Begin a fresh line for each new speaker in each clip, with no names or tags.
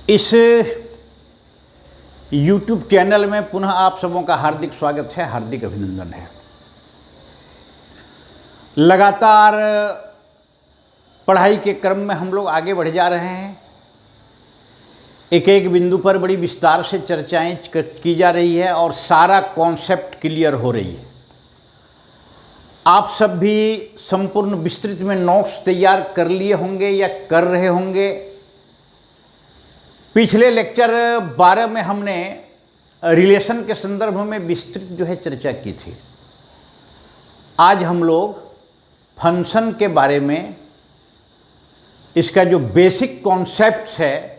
इस YouTube channel में पुनः आप सबों का हार्दिक स्वागत है, हार्दिक अभिनंदन है। लगातार पढ़ाई के क्रम में हम लोग आगे बढ़ जा रहे हैं। एक एक बिंदु पर बड़ी विस्तार से चर्चाएं की जा रही है और सारा कॉन्सेप्ट क्लियर हो रही है। आप सब भी संपूर्ण विस्तृत में नोट्स तैयार कर लिए होंगे या कर रहे होंगे। पिछले लेक्चर 12 में हमने रिलेशन के संदर्भ में विस्तृत चर्चा की थी। आज हम लोग फंक्शन के बारे में, इसका जो बेसिक कॉन्सेप्ट्स है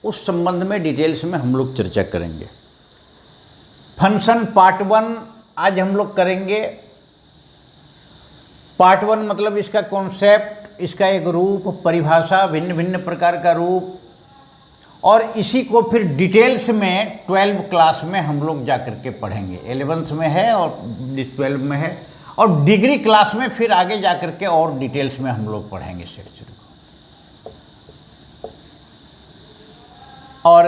उस संबंध में डिटेल्स में हम लोग चर्चा करेंगे। फंक्शन पार्ट 1 आज हम लोग करेंगे। पार्ट 1 मतलब इसका कॉन्सेप्ट, इसका एक रूप, परिभाषा, भिन्न भिन्न प्रकार का रूप, और इसी को फिर डिटेल्स में 12 क्लास में हम लोग जा कर के पढ़ेंगे। 11th में है और 12 में है, और डिग्री क्लास में फिर आगे जा कर के और डिटेल्स में हम लोग पढ़ेंगे सेक्शन को। और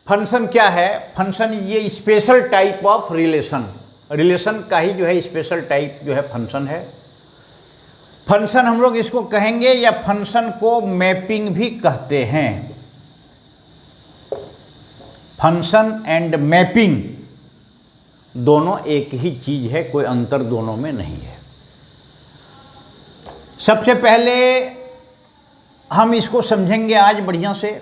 फंक्शन क्या है? फंक्शन ये स्पेशल टाइप ऑफ रिलेशन का ही स्पेशल टाइप फंक्शन है। फंक्शन हम लोग इसको कहेंगे, या फंक्शन को मैपिंग भी कहते हैं। फंक्शन एंड मैपिंग दोनों एक ही चीज है, कोई अंतर दोनों में नहीं है। सबसे पहले हम इसको समझेंगे आज बढ़िया से।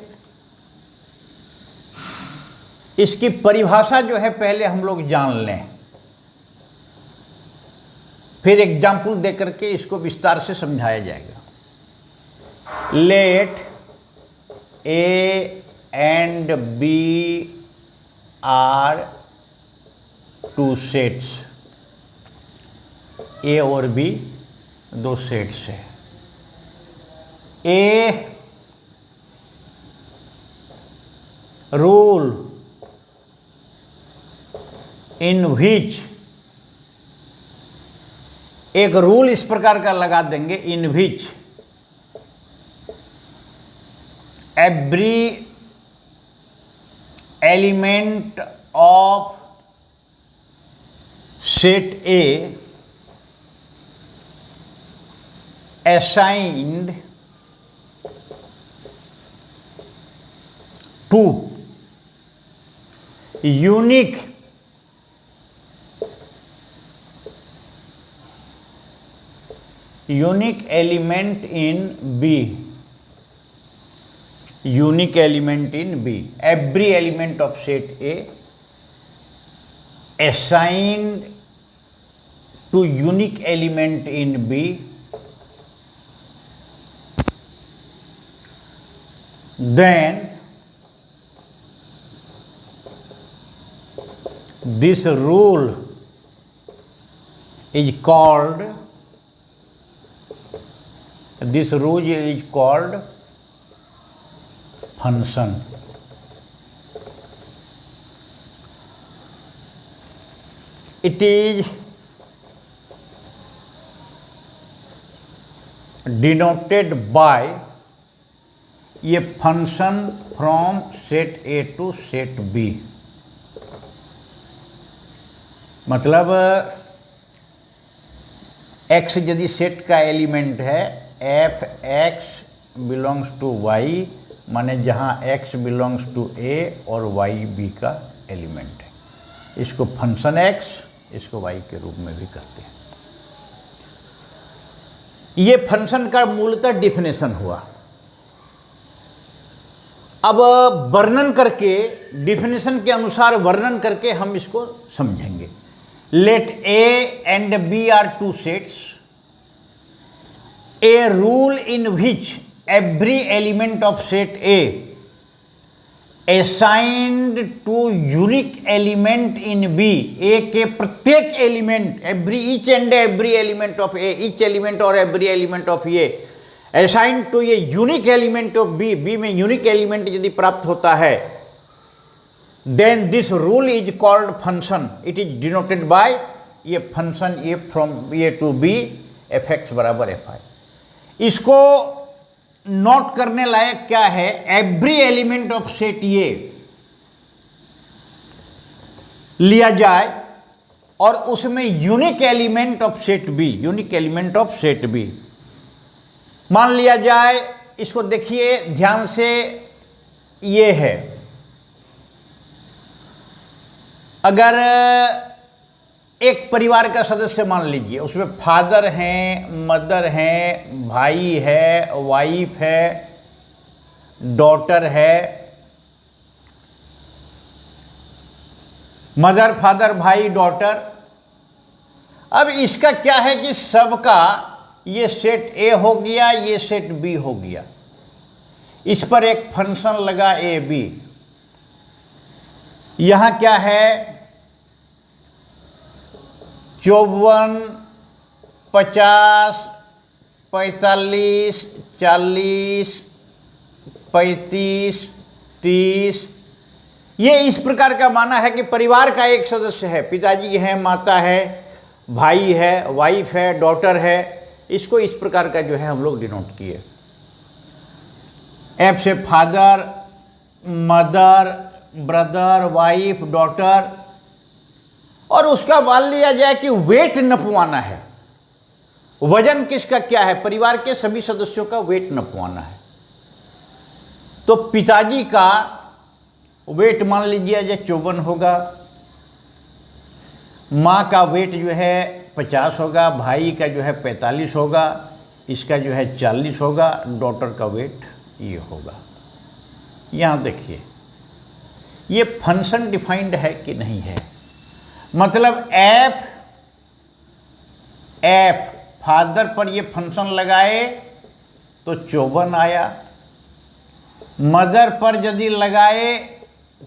इसकी परिभाषा पहले हम लोग जान लें, फिर एग्जाम्पल दे करके इसको विस्तार से समझाया जाएगा। Let A and B are two sets, A और B दो सेट्स है। A rule in which, एक रूल इस प्रकार का लगा देंगे, in which every element of set A assigned to unique element in B. Unique element in B. Every element of set A assigned to unique element in B, then this rule is called function. It is denoted by ये function from set A to set B. मतलब x यदि set का element है, F X belongs to Y, माने जहाँ x belongs to a और y b का element है, इसको फंक्शन x, इसको y के रूप में भी कहते हैं। ये फंक्शन का मूलतः डिफिनेशन हुआ। अब वर्णन करके, डिफिनेशन के अनुसार वर्णन करके हम इसको समझेंगे। Let a and b are two sets, A rule in which every element of set A assigned to unique element in B, A के प्रत्येक element, each and every element of A, each element or every element of A assigned to ये unique element of B, B में unique element यदि प्राप्त होता है, then this rule is called function. It is denoted by ये function A from A to B, f x बराबर f i। इसको नोट करने लायक क्या है, every element of set A लिया जाए और उसमें unique element of set B, unique element of set B मान लिया जाए। इसको देखिए ध्यान से, ये है, अगर एक परिवार का सदस्य मान लीजिए, उसमें फादर हैं, मदर हैं, भाई है, वाइफ है, डॉटर है, मदर, फादर, भाई, डॉटर। अब इसका क्या है कि सबका ये सेट ए हो गया, ये सेट बी हो गया, इस पर एक फंक्शन लगा ए बी। यहां क्या है, 54, 50, 45, 40, 35, 30, ये इस प्रकार का माना है कि परिवार का एक सदस्य है, पिताजी है, माता है, भाई है, वाइफ है, डॉटर है। इसको इस प्रकार का जो है हम लोग डिनोट किए। एफ से father, mother, brother, wife, daughter, और उसका मान लिया जाए कि वेट नपवाना है। वजन किसका क्या है, परिवार के सभी सदस्यों का वेट नपवाना है। तो पिताजी का वेट मान लीजिए जो 54 होगा, माँ का वेट जो है 50 होगा, भाई का जो है 45 होगा, इसका जो है 40 होगा, डॉटर का वेट ये होगा। यहाँ देखिए ये फंक्शन डिफाइंड है कि नहीं है, मतलब एफ फादर पर ये फंक्शन लगाए तो 54 आया, मदर पर यदि लगाए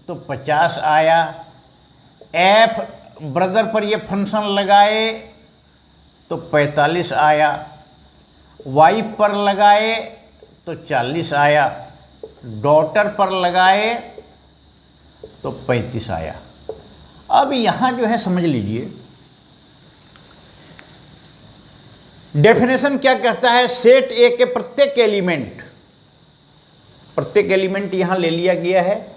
तो 50 आया, एफ ब्रदर पर ये फंक्शन लगाए तो 45 आया, वाइफ पर लगाए तो 40 आया, डॉटर पर लगाए तो 35 आया। अब यहाँ जो है समझ लीजिए डेफिनेशन क्या कहता है, सेट ए के प्रत्येक एलिमेंट यहाँ ले लिया गया है।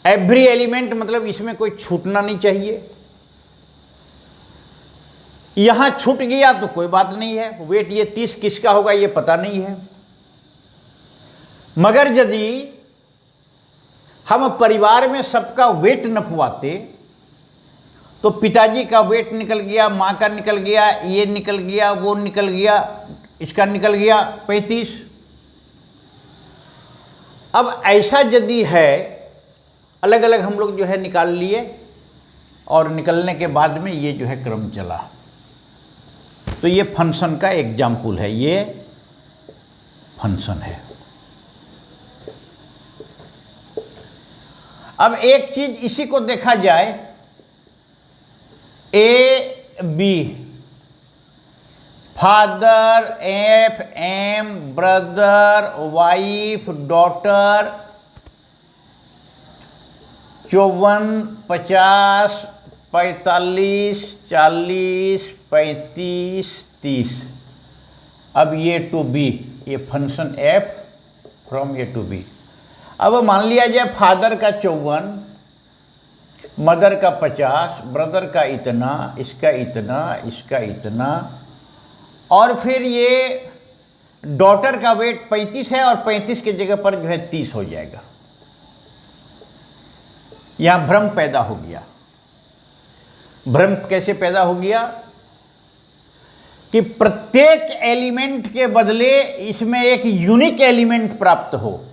एवरी एलिमेंट मतलब इसमें कोई छूटना नहीं चाहिए। यहां छूट गया तो कोई बात नहीं है, वेट ये 30 किसका होगा ये पता नहीं है। मगर यदि हम परिवार में सबका वेट नपवाते तो पिताजी का वेट निकल गया, माँ का निकल गया, ये निकल गया, वो निकल गया, इसका निकल गया 35। अब ऐसा यदि है, अलग अलग हम लोग जो है निकाल लिए और निकलने के बाद में ये जो है क्रम चला। तो ये फंक्शन का एग्जाम्पल है, ये फंक्शन है। अब एक चीज इसी को देखा जाए, A B, father, F, M, brother, wife, daughter, 54, 50, 45, 40, 35, 30। अब ये टू बी, ये function F from A to B. अब मान लिया जाए फादर का 54, मदर का 50, ब्रदर का इतना, इसका इतना, इसका इतना, और फिर ये डॉटर का वेट 35 है और 35 की जगह पर जो है 30 हो जाएगा। यहां भ्रम पैदा हो गया। भ्रम कैसे पैदा हो गया कि प्रत्येक एलिमेंट के बदले इसमें एक यूनिक एलिमेंट प्राप्त हो।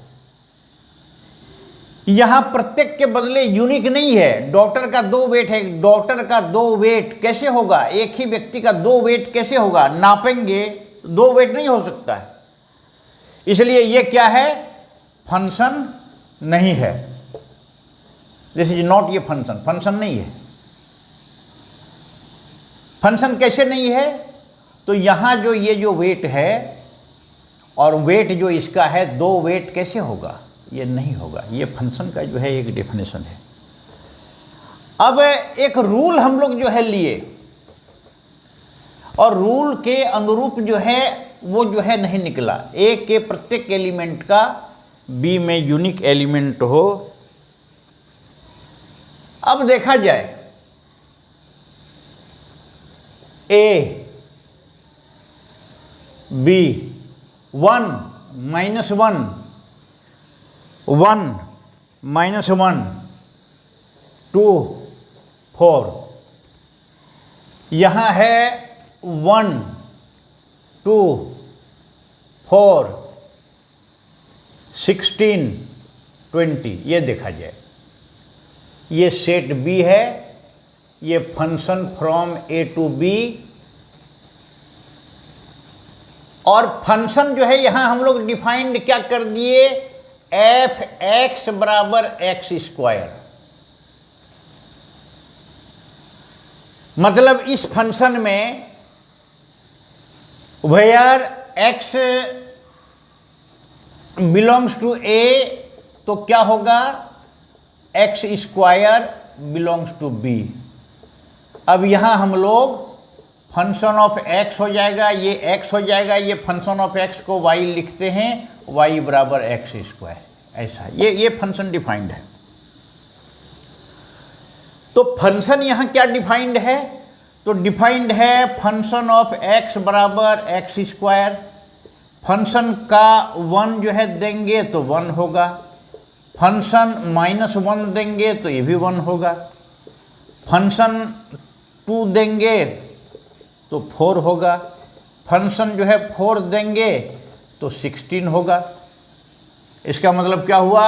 यहां प्रत्येक के बदले यूनिक नहीं है। डॉक्टर का 2 वेट है, डॉक्टर का 2 वेट कैसे होगा, एक ही व्यक्ति का 2 वेट कैसे होगा, नापेंगे 2 वेट नहीं हो सकता है। इसलिए ये क्या है, फंक्शन नहीं है। दिस इज नॉट, ये फंक्शन नहीं है। फंक्शन कैसे नहीं है, तो यहां जो ये जो वेट है और वेट जो इसका है 2 वेट कैसे होगा, ये नहीं होगा। ये फंक्शन का जो है एक डेफिनेशन है। अब एक रूल हम लोग जो है लिए और रूल के अनुरूप जो है वो जो है नहीं निकला। ए के प्रत्येक एलिमेंट का बी में यूनिक एलिमेंट हो। अब देखा जाए ए बी 1 -1 1 -1 2 4, यहाँ है 1 2 4 16 20। ये देखा जाए, ये सेट बी है, ये function from A to B, और फंक्शन जो है यहां हम लोग डिफाइंड क्या कर दिए, एफ एक्स बराबर एक्स स्क्वायर। मतलब इस फंक्शन में where X belongs to A तो क्या होगा, X square belongs to B. अब यहां हम लोग फंक्शन ऑफ एक्स हो जाएगा, ये एक्स हो जाएगा, ये फंक्शन ऑफ एक्स को वाई लिखते हैं, वाई बराबर एक्स स्क्वायर, ऐसा ये फंक्शन डिफाइंड है। तो फंक्शन यहां क्या डिफाइंड है, तो डिफाइंड है फंक्शन ऑफ एक्स बराबर एक्स स्क्वायर। फंक्शन का 1 जो है देंगे तो 1 होगा, फंक्शन -1 देंगे तो ये भी 1 होगा, फंक्शन 2 देंगे तो 4 होगा, फंक्शन जो है 4 देंगे तो 16 होगा। इसका मतलब क्या हुआ,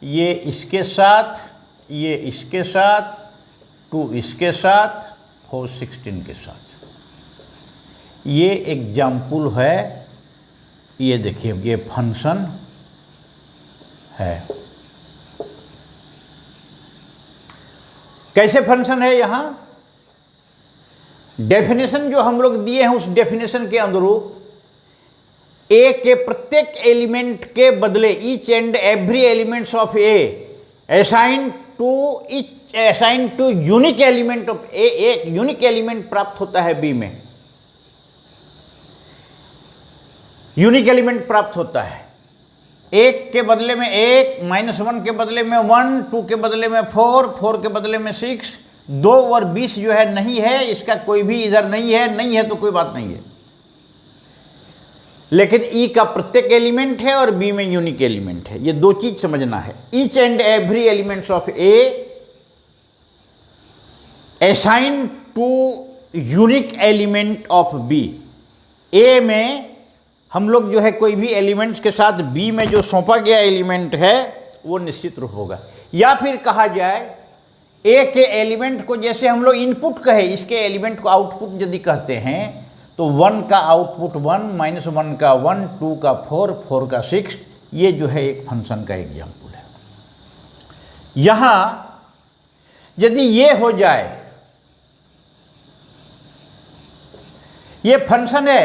ये इसके साथ, ये इसके साथ, 2 इसके साथ, 4 16 के साथ। ये एग्जाम्पल है, ये देखिए ये फंक्शन है। कैसे फंक्शन है, यहां डेफिनेशन जो हम लोग दिए हैं उस डेफिनेशन के अनुरूप ए के प्रत्येक एलिमेंट के बदले, each and every elements of A assign to unique element of A, एक यूनिक एलिमेंट प्राप्त होता है बी में, यूनिक एलिमेंट प्राप्त होता है। 1 के बदले में 1, -1 के बदले में 1, 2 के बदले में 4, 4 के बदले में 6, 2 और 20 जो है नहीं है, इसका कोई भी इधर नहीं है तो कोई बात नहीं है, लेकिन ई का प्रत्येक एलिमेंट है और बी में यूनिक एलिमेंट है। ये दो चीज समझना है। Each and every elements of A assign to unique element of B. A में हम लोग जो है कोई भी एलिमेंट्स के साथ बी में जो सौंपा गया एलिमेंट है वो निश्चित रूप होगा। या फिर कहा जाए ए के एलिमेंट को जैसे हम लोग इनपुट कहे, इसके एलिमेंट को आउटपुट यदि कहते हैं तो 1 का आउटपुट 1, -1 का 1, 2 का 4, 4 का 6, ये जो है एक फंक्शन का एग्जाम्पल है। यहां यदि ये हो जाए, ये फंक्शन है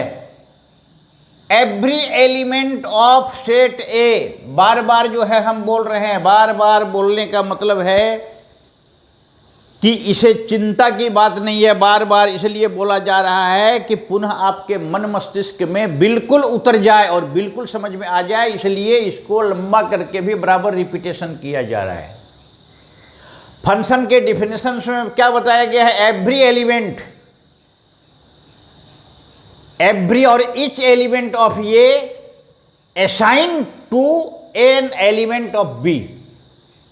every element of set A. बार बार जो है हम बोल रहे हैं, बार बार बोलने का मतलब है कि इसे चिंता की बात नहीं है, बार बार इसलिए बोला जा रहा है कि पुनः आपके मन मस्तिष्क में बिल्कुल उतर जाए और बिल्कुल समझ में आ जाए, इसलिए इसको लंबा करके भी बराबर रिपीटेशन किया जा रहा है। फंक्शन के डिफिनेशन में क्या बताया गया है, एवरी एलिमेंट, एवरी और each element of A assign to an element of B,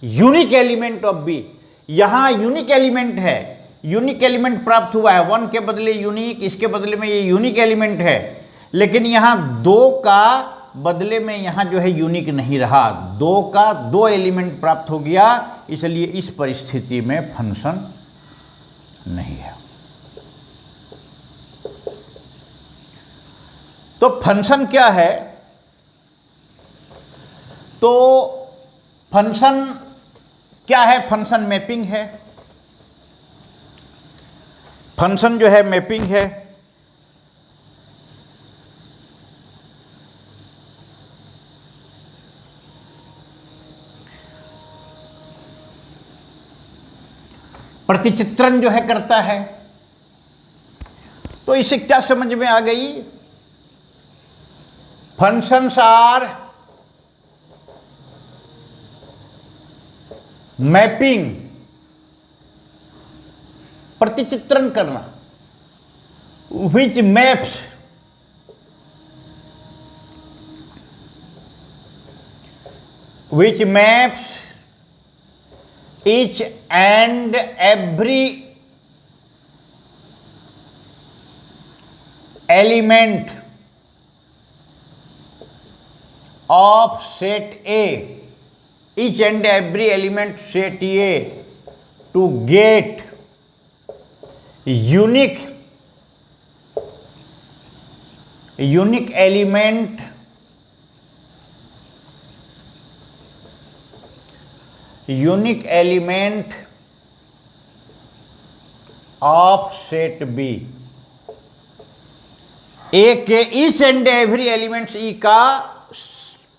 unique element of B. यहां यूनिक एलिमेंट है, यूनिक एलिमेंट प्राप्त हुआ है, 1 के बदले यूनिक, इसके बदले में ये यूनिक एलिमेंट है, लेकिन यहां 2 का बदले में यहां जो है यूनिक नहीं रहा, 2 का 2 एलिमेंट प्राप्त हो गया, इसलिए इस परिस्थिति में फंक्शन नहीं है। तो फंक्शन क्या है, तो फंक्शन क्या है, फंक्शन मैपिंग है। फंक्शन जो है मैपिंग है। प्रतिचित्रण जो है करता है। तो इससे क्या समझ में आ गई functions are मैपिंग, प्रतिचित्रण करना, which maps each and every element of set A, each and every element set A to get unique element of set B। ए के ईच एंड एवरी एलिमेंट्स ई का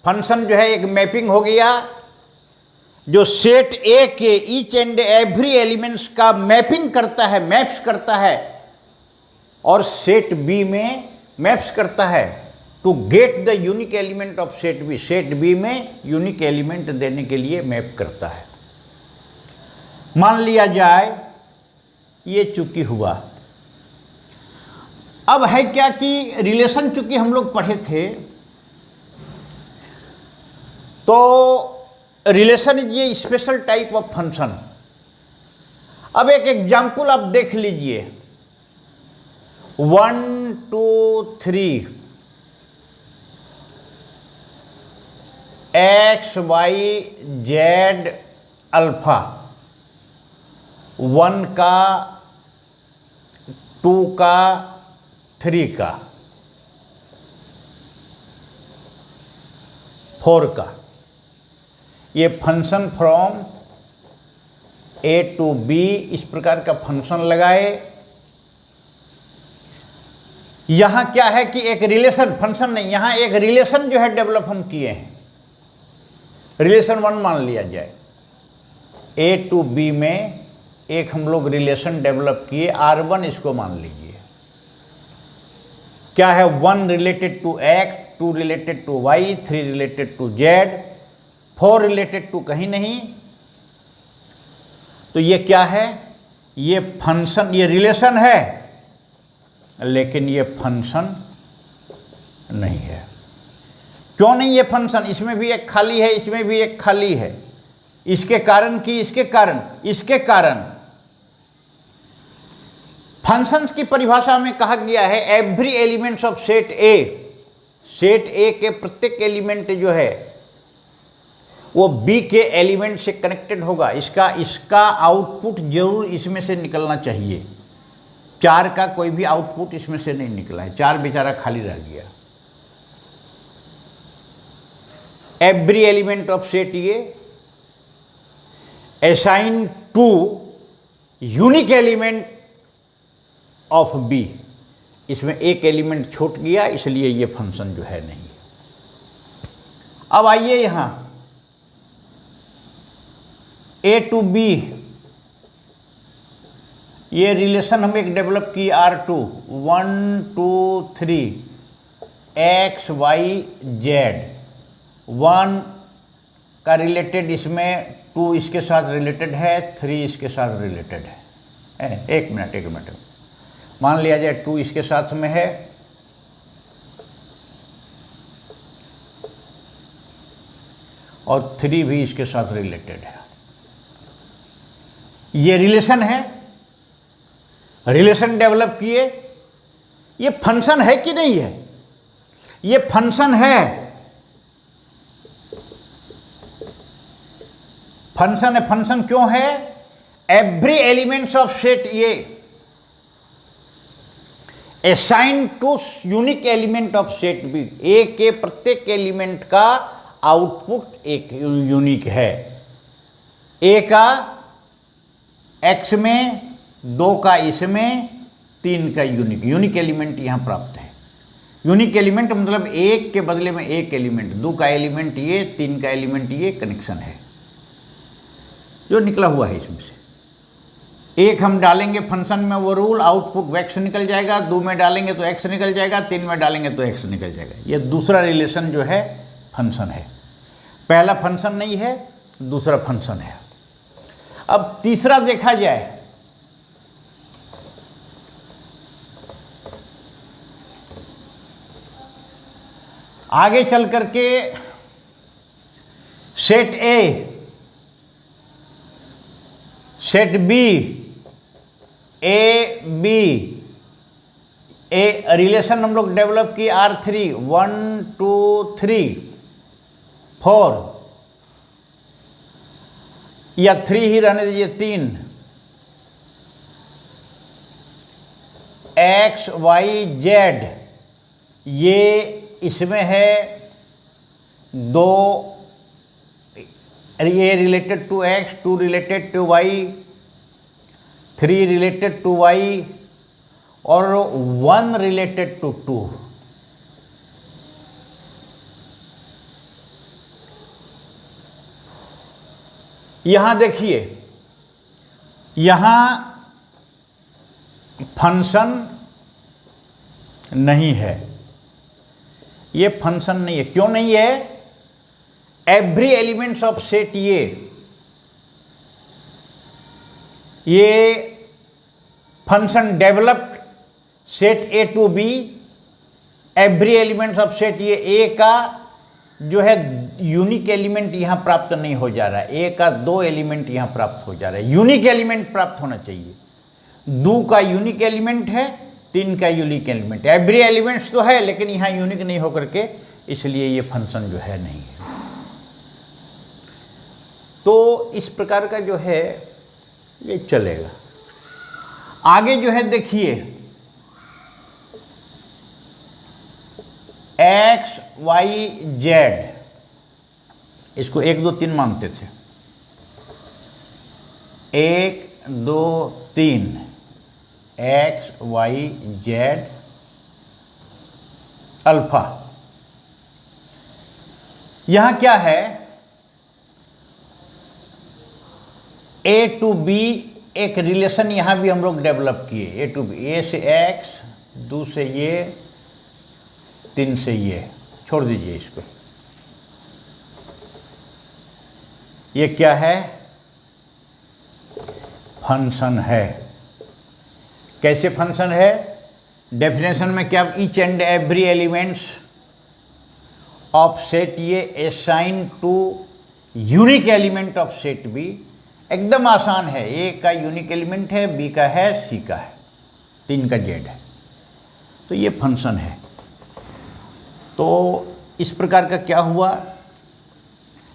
फंक्शन जो है एक मैपिंग हो गया, जो set ए के ईच एंड एवरी एलिमेंट्स का मैपिंग करता है, मैप्स करता है, और सेट बी में मैप्स करता है to get the unique element of set B. Set B में यूनिक एलिमेंट देने के लिए मैप करता है। मान लिया जाए ये चूंकि हुआ, अब है क्या कि रिलेशन चूंकि हम लोग पढ़े थे, तो रिलेशन इज ये स्पेशल टाइप ऑफ फंक्शन। अब एक एग्जाम्पल आप देख लीजिए, 1 2 3 एक्स वाई जेड अल्फा, 1 का 2 का 3 का 4 का, ये function from A to B, इस प्रकार का फंक्शन लगाए। यहां क्या है कि एक रिलेशन, फंक्शन नहीं, यहां एक रिलेशन जो है डेवलप हम किए हैं। रिलेशन 1 मान लिया जाए, ए टू बी में एक हम लोग रिलेशन डेवलप किए, R1 इसको मान लीजिए। क्या है? 1 related to X, 2 related to Y, 3 related to Z, 4 related to कहीं नहीं। तो ये क्या है? ये फंक्शन, ये रिलेशन है, लेकिन ये फंक्शन नहीं है। क्यों नहीं ये फंक्शन? इसमें भी एक खाली है, इसमें भी एक खाली है। इसके कारण कि इसके कारण फंक्शंस की परिभाषा में कहा गया है every elements of set A, set ए के प्रत्येक एलिमेंट जो है वो बी के एलिमेंट से कनेक्टेड होगा। इसका आउटपुट जरूर इसमें से निकलना चाहिए। 4 का कोई भी आउटपुट इसमें से नहीं निकला है, 4 बेचारा खाली रह गया। Every element of set A assign to unique element of B, इसमें एक एलिमेंट छूट गया, इसलिए ये फंक्शन जो है नहीं। अब आइए यहां ए टू बी, ये रिलेशन हम एक डेवलप की R2, 1 2 3 एक्स वाई जेड, 1 का रिलेटेड इसमें, 2 इसके साथ रिलेटेड है, 3 इसके साथ रिलेटेड है। एक मिनट, मान लिया जाए 2 इसके साथ में है, और 3 भी इसके साथ रिलेटेड है। ये रिलेशन है, रिलेशन डेवलप किए। ये फंक्शन है कि नहीं है? ये फंक्शन है, फंक्शन है। फंक्शन क्यों है? Every elements of set A assign to unique element of set B, A के प्रत्येक एलिमेंट का आउटपुट एक यूनिक है। ए का एक्स में, 2 का इसमें, 3 का यूनिक एलिमेंट यहाँ प्राप्त है। यूनिक एलिमेंट मतलब एक के बदले में एक एलिमेंट, 2 का एलिमेंट ये, 3 का एलिमेंट ये, कनेक्शन है जो निकला हुआ है इसमें से। एक हम डालेंगे फंक्शन में वो रूल, आउटपुट x निकल जाएगा, 2 में डालेंगे तो x निकल जाएगा, 3 में डालेंगे तो x निकल जाएगा। ये दूसरा रिलेशन जो है फंक्शन है। पहला फंक्शन नहीं है, दूसरा फंक्शन है। अब तीसरा देखा जाए, आगे चल करके set A, set B, A B, A relation हम लोग डेवलप की R3, 1 2 3 4, या 3 ही रहने दीजिए, 3, X Y Z, ये इसमें है 2, ये related to X, 2 related to Y, 3 related to Y और 1 रिलेटेड टू 2। यहां देखिए, यहां फंक्शन नहीं है, ये फंक्शन नहीं है। क्यों नहीं है? एवरी एलिमेंट्स ऑफ सेट ये function developed set A to B, every elements of set ये ए का जो है यूनिक एलिमेंट यहां प्राप्त नहीं हो जा रहा है। ए का 2 एलिमेंट यहां प्राप्त हो जा रहा है, यूनिक एलिमेंट प्राप्त होना चाहिए। 2 का यूनिक एलिमेंट है, 3 का यूनिक एलिमेंट। एवरी एलिमेंट्स तो है लेकिन यहां यूनिक नहीं होकर के, इसलिए ये फंक्शन जो है नहीं है। तो इस प्रकार का जो है ये चलेगा। आगे जो है देखिए, X Y Z, इसको 1 2 3 मानते थे, 1 2 3 X Y Z अल्फा। यहां क्या है? A टू B एक रिलेशन यहां भी हम लोग डेवलप किए, A टू B, A से X, 2 से ये, 3 से ये, छोड़ दीजिए इसको। ये क्या है? फंक्शन है। कैसे फंक्शन है? डेफिनेशन में क्या? Each and every elements of set A assign to unique element of set B. एकदम आसान है। ए का यूनिक एलिमेंट है, बी का है, सी का है, 3 का जेड है। तो ये फंक्शन है। तो इस प्रकार का क्या हुआ,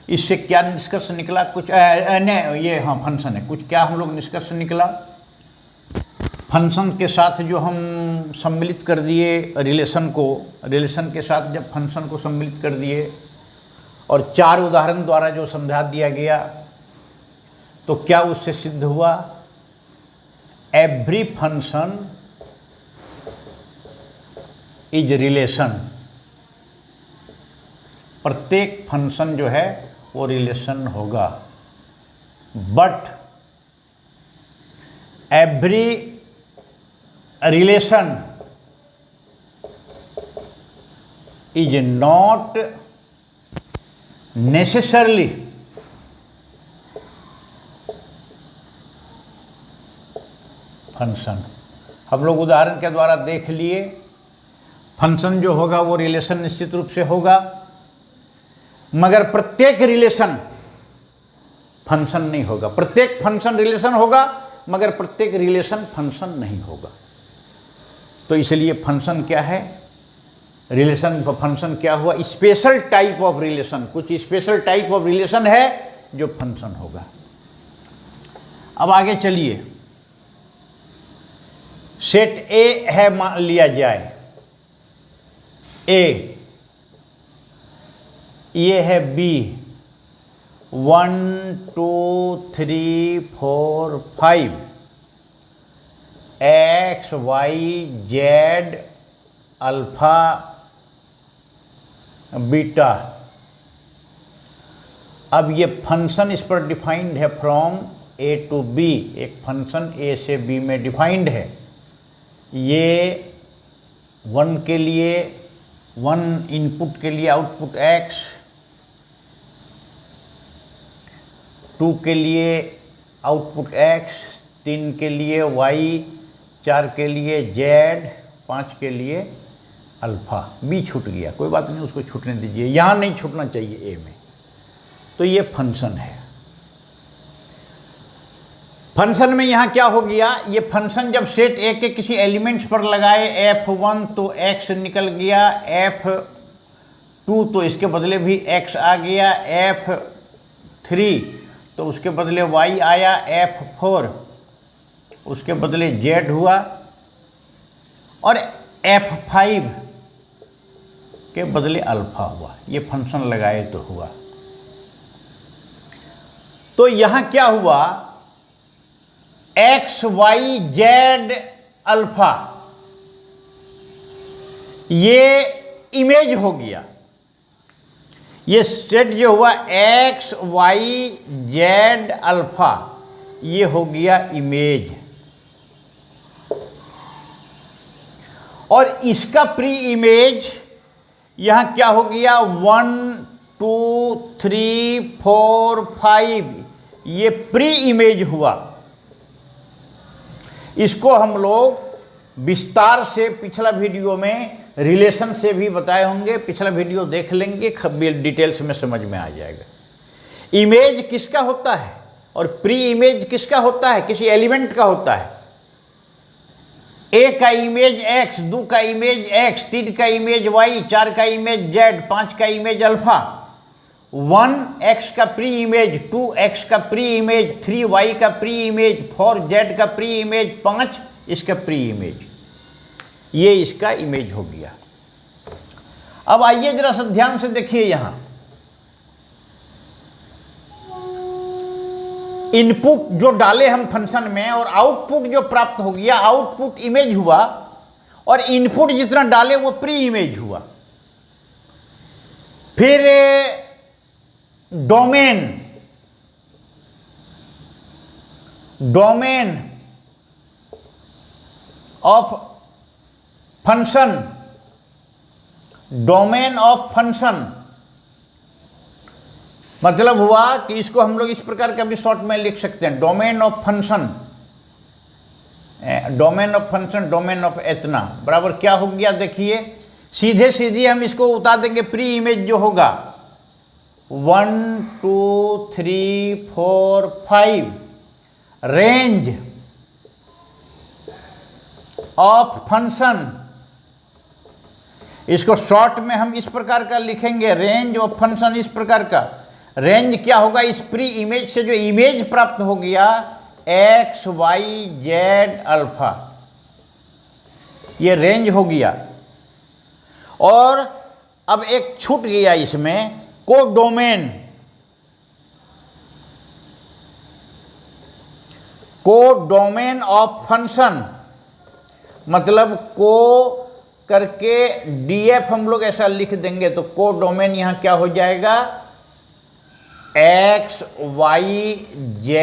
इससे क्या निष्कर्ष निकला? कुछ नहीं, ये हाँ फंक्शन है। कुछ क्या हम लोग निष्कर्ष निकला? फंक्शन के साथ जो हम सम्मिलित कर दिए रिलेशन को, रिलेशन के साथ जब फंक्शन को सम्मिलित कर दिए और 4 उदाहरण द्वारा जो समझा दिया गया, तो क्या उससे सिद्ध हुआ? Every function is relation. प्रत्येक फंक्शन जो है वो रिलेशन होगा। But every relation is not necessarily function. हम लोग उदाहरण के द्वारा देख लिए, फंक्शन जो होगा वो रिलेशन निश्चित रूप से होगा, मगर प्रत्येक रिलेशन फंक्शन नहीं होगा। प्रत्येक फंक्शन रिलेशन होगा मगर प्रत्येक रिलेशन फंक्शन नहीं होगा। तो इसलिए फंक्शन क्या है? रिलेशन फंक्शन क्या हुआ? Special type of relation. कुछ स्पेशल टाइप ऑफ रिलेशन है जो फंक्शन होगा। अब आगे चलिए, सेट ए है मान लिया जाए, ए, ये है B, 1 2 3 4 5 X Y Z alpha beta. अब ये फंक्शन इस पर डिफाइंड है फ्रॉम ए टू बी, एक फंक्शन ए से बी में डिफाइंड है। ये 1 के लिए 1 इनपुट के लिए आउटपुट x, 2 के लिए आउटपुट x, 3 के लिए y, 4 के लिए z, 5 के लिए अल्फ़ा। बी छूट गया, कोई बात नहीं, उसको छूटने दीजिए, यहाँ नहीं छूटना चाहिए ए में। तो ये फंक्शन है। फंक्शन में यहाँ क्या हो गया, ये फंक्शन जब सेट ए के किसी एलिमेंट्स पर लगाए f1 तो x निकल गया, f2 तो इसके बदले भी x आ गया, f3 तो उसके बदले y आया, f4 उसके बदले z हुआ, और f5 के बदले अल्फा हुआ। ये फंक्शन लगाए तो हुआ। तो यहाँ क्या हुआ, x y z अल्फा, ये इमेज हो गया। ये सेट जो हुआ x y z अल्फा, ये हो गया इमेज। और इसका प्री इमेज यहाँ क्या हो गया, 1 2 3 4 5, ये प्री इमेज हुआ। इसको हम लोग विस्तार से पिछला वीडियो में रिलेशन से भी बताए होंगे, पिछला वीडियो देख लेंगे, डिटेल्स में समझ में आ जाएगा। इमेज किसका होता है और प्री इमेज किसका होता है, किसी एलिमेंट का होता है। ए का इमेज x, 2 का इमेज x, 3 का इमेज y, 4 का इमेज z, 5 का इमेज अल्फा, 1x का प्री इमेज, 2x का प्री इमेज, 3y का प्री इमेज, 4z का प्री इमेज, 5 इसका प्री इमेज। ये इसका इमेज हो गया। अब आइए जरा सा ध्यान से देखिए, यहां इनपुट जो डाले हम फंक्शन में और आउटपुट जो प्राप्त हो गया, आउटपुट इमेज हुआ, और इनपुट जितना डाले वो प्री इमेज हुआ। फिर domain of function, domain of function मतलब हुआ कि इसको हम लोग इस प्रकार का भी शॉर्ट में लिख सकते हैं, domain of function, domain of function, domain of इतना बराबर क्या हो गया, देखिए सीधे सीधे हम इसको उतार देंगे। प्री इमेज जो होगा 1 2 3 4 5, रेंज ऑफ फंक्शन, इसको शॉर्ट में हम इस प्रकार का लिखेंगे, रेंज ऑफ फंक्शन इस प्रकार का। रेंज क्या होगा, इस प्री इमेज से जो इमेज प्राप्त हो गया x y z अल्फा, ये रेंज हो गया। और अब एक छूट गया इसमें, कोडोमेन, कोडोमेन ऑफ फंक्शन मतलब को करके df हम लोग ऐसा लिख देंगे तो कोडोमेन यहां क्या हो जाएगा, x y z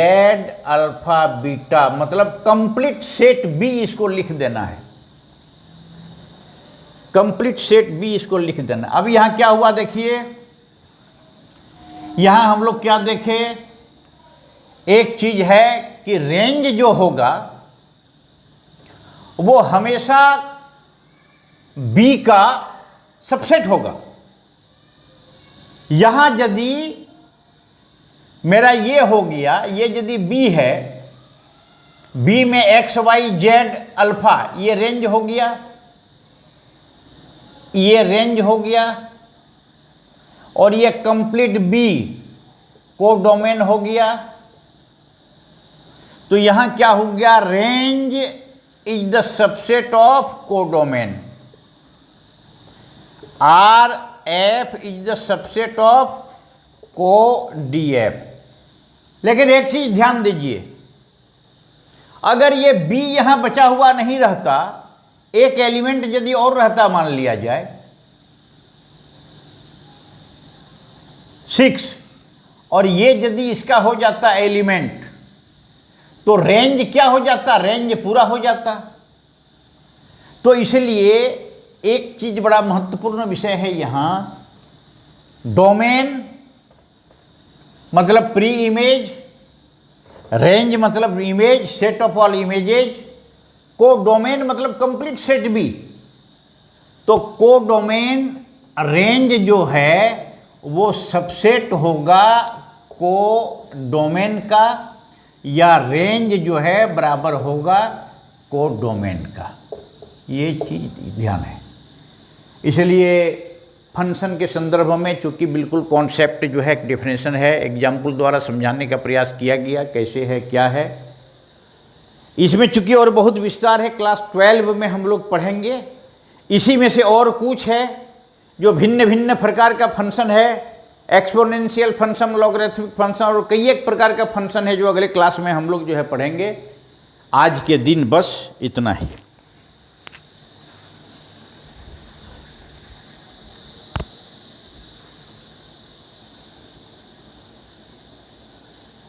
alpha beta, मतलब कंप्लीट सेट B इसको लिख देना है, कंप्लीट सेट B इसको लिख देना। अब यहां क्या हुआ देखिए, यहां हम लोग क्या देखें, एक चीज है कि रेंज जो होगा वो हमेशा B का सबसेट होगा। यहां यदि मेरा ये हो गया, ये यदि B है, B में x y z अल्फा, ये रेंज हो गया, ये रेंज हो गया, और ये कंप्लीट B कोडोमेन हो गया। तो यहां क्या हो गया, range is the subset of codomain, RF is the subset of को DF। लेकिन एक चीज ध्यान दीजिए, अगर ये B यहां बचा हुआ नहीं रहता, एक एलिमेंट यदि और रहता, मान लिया जाए 6, और ये यदि इसका हो जाता एलिमेंट, तो रेंज क्या हो जाता, रेंज पूरा हो जाता। तो इसलिए एक चीज बड़ा महत्वपूर्ण विषय है यहाँ, डोमेन मतलब प्री इमेज, रेंज मतलब image, set of all images, codomain मतलब कंप्लीट सेट भी। तो कोडोमेन रेंज जो है वो सबसेट होगा कोडोमेन का, या रेंज जो है बराबर होगा कोडोमेन का। ये चीज ध्यान है। इसलिए फंक्शन के संदर्भ में चूंकि बिल्कुल कॉन्सेप्ट जो है एक डेफिनेशन है, एग्जाम्पल द्वारा समझाने का प्रयास किया गया कैसे है क्या है। इसमें चूंकि और बहुत विस्तार है, क्लास 12 में हम लोग पढ़ेंगे। इसी में से और कुछ है जो भिन्न भिन्न प्रकार का फंक्शन है, एक्सपोनेंशियल फंक्शन, लॉगरिथमिक फंक्शन और कई एक प्रकार का फंक्शन है जो अगले क्लास में हम लोग जो है पढ़ेंगे। आज के दिन बस इतना ही।